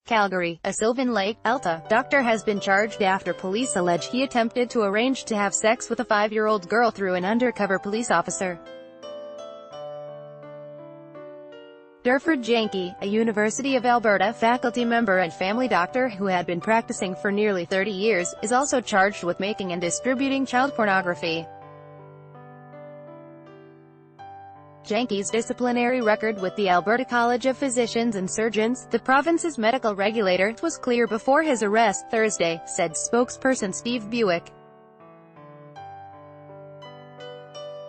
Calgary, a Sylvan Lake, Alta, doctor has been charged after police allege he attempted to arrange to have sex with a 5-year-old girl through an undercover police officer. Durford Janke, a University of Alberta faculty member and family doctor who had been practicing for nearly 30 years, is also charged with making and distributing child pornography. Janke's disciplinary record with the Alberta College of Physicians and Surgeons, the province's medical regulator, was clear before his arrest Thursday, said spokesperson Steve Buick.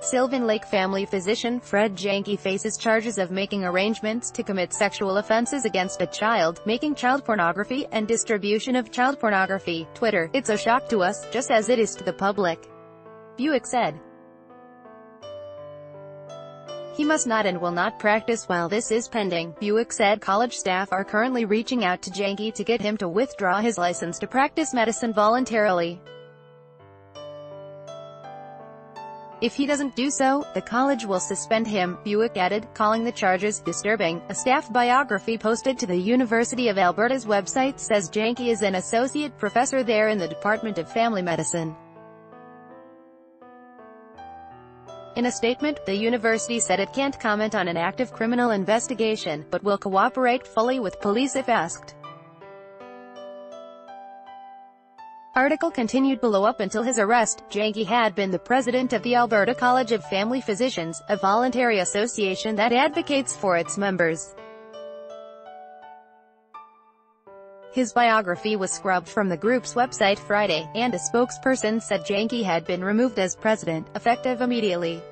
Sylvan Lake family physician Fred Janke faces charges of making arrangements to commit sexual offenses against a child, making child pornography, and distribution of child pornography. Twitter, "It's a shock to us, just as it is to the public," Buick said. "He must not and will not practice while this is pending," Buick said. College staff are currently reaching out to Janke to get him to withdraw his license to practice medicine voluntarily. If he doesn't do so, the college will suspend him, Buick added, calling the charges disturbing. A staff biography posted to the University of Alberta's website says Janke is an associate professor there in the Department of Family Medicine. In a statement, the university said it can't comment on an active criminal investigation, but will cooperate fully with police if asked. Article continued below. Up until his arrest, Janke had been the president of the Alberta College of Family Physicians, a voluntary association that advocates for its members. His biography was scrubbed from the group's website Friday, and a spokesperson said Janke had been removed as president, effective immediately.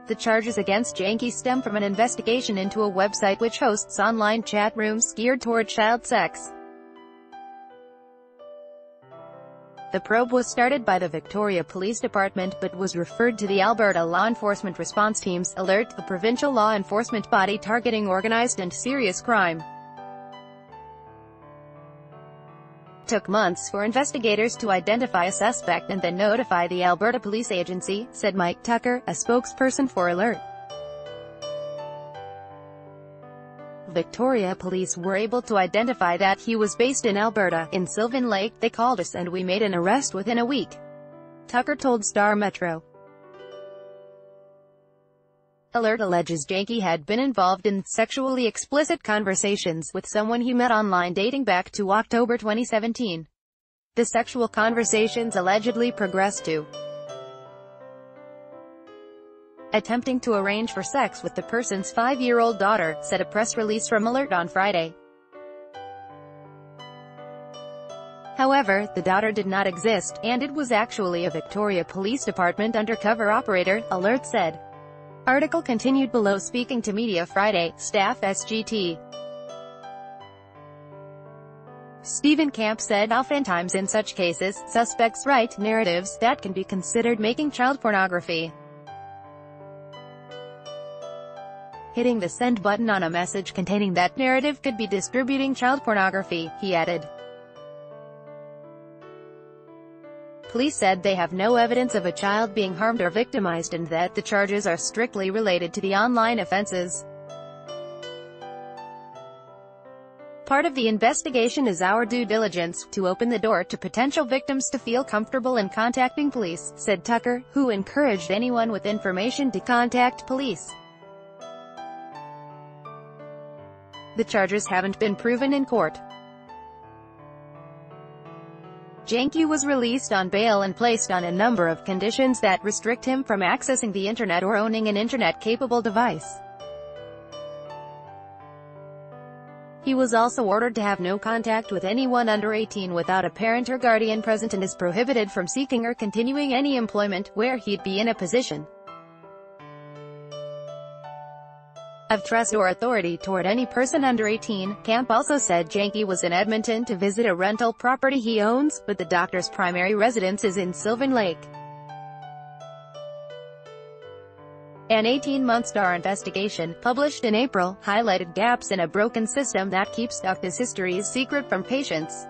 The charges against Janke stem from an investigation into a website which hosts online chat rooms geared toward child sex. The probe was started by the Victoria Police Department, but was referred to the Alberta Law Enforcement Response Team's ALERT, a provincial law enforcement body targeting organized and serious crime. It took months for investigators to identify a suspect and then notify the Alberta Police Agency, said Mike Tucker, a spokesperson for ALERT. Victoria Police were able to identify that he was based in Alberta, in Sylvan Lake. "They called us and we made an arrest within a week," Tucker told Star Metro. ALERT alleges Janke had been involved in sexually explicit conversations with someone he met online dating back to October 2017. The sexual conversations allegedly progressed to attempting to arrange for sex with the person's 5-year-old daughter, said a press release from ALERT on Friday. However, the daughter did not exist, and it was actually a Victoria Police Department undercover operator, ALERT said. Article continued below. Speaking to media Friday, staff SGT Stephen Camp said oftentimes in such cases, suspects write narratives that can be considered making child pornography. Hitting the send button on a message containing that narrative could be distributing child pornography, he added. Police said they have no evidence of a child being harmed or victimized and that the charges are strictly related to the online offenses. Part of the investigation is our due diligence, to open the door to potential victims to feel comfortable in contacting police, said Tucker, who encouraged anyone with information to contact police. The charges haven't been proven in court. Janke was released on bail and placed on a number of conditions that restrict him from accessing the internet or owning an internet-capable device. He was also ordered to have no contact with anyone under 18 without a parent or guardian present and is prohibited from seeking or continuing any employment where he'd be in a position of trust or authority toward any person under 18. Camp also said Janke was in Edmonton to visit a rental property he owns, but the doctor's primary residence is in Sylvan Lake. An 18-month Star investigation, published in April, highlighted gaps in a broken system that keeps doctors' histories secret from patients.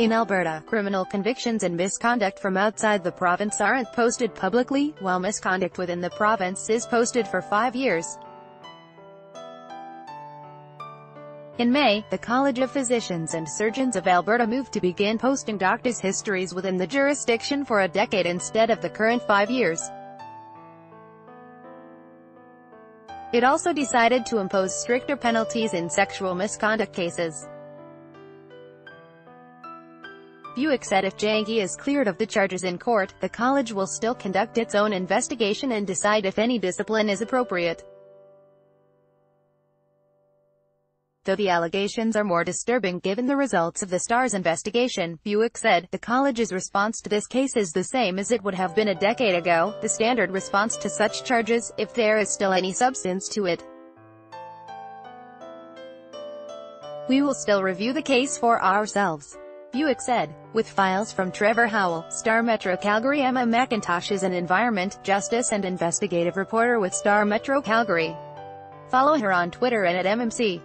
In Alberta, criminal convictions and misconduct from outside the province aren't posted publicly, while misconduct within the province is posted for 5 years. In May, the College of Physicians and Surgeons of Alberta moved to begin posting doctors' histories within the jurisdiction for a decade instead of the current 5 years. It also decided to impose stricter penalties in sexual misconduct cases. Buick said if Janke is cleared of the charges in court, the college will still conduct its own investigation and decide if any discipline is appropriate. Though the allegations are more disturbing given the results of the STARS investigation, Buick said, the college's response to this case is the same as it would have been a decade ago, the standard response to such charges, if there is still any substance to it. We will still review the case for ourselves, Buick said. With files from Trevor Howell, Star Metro Calgary. Emma McIntosh is an environment, justice and investigative reporter with Star Metro Calgary. Follow her on Twitter and at MMC.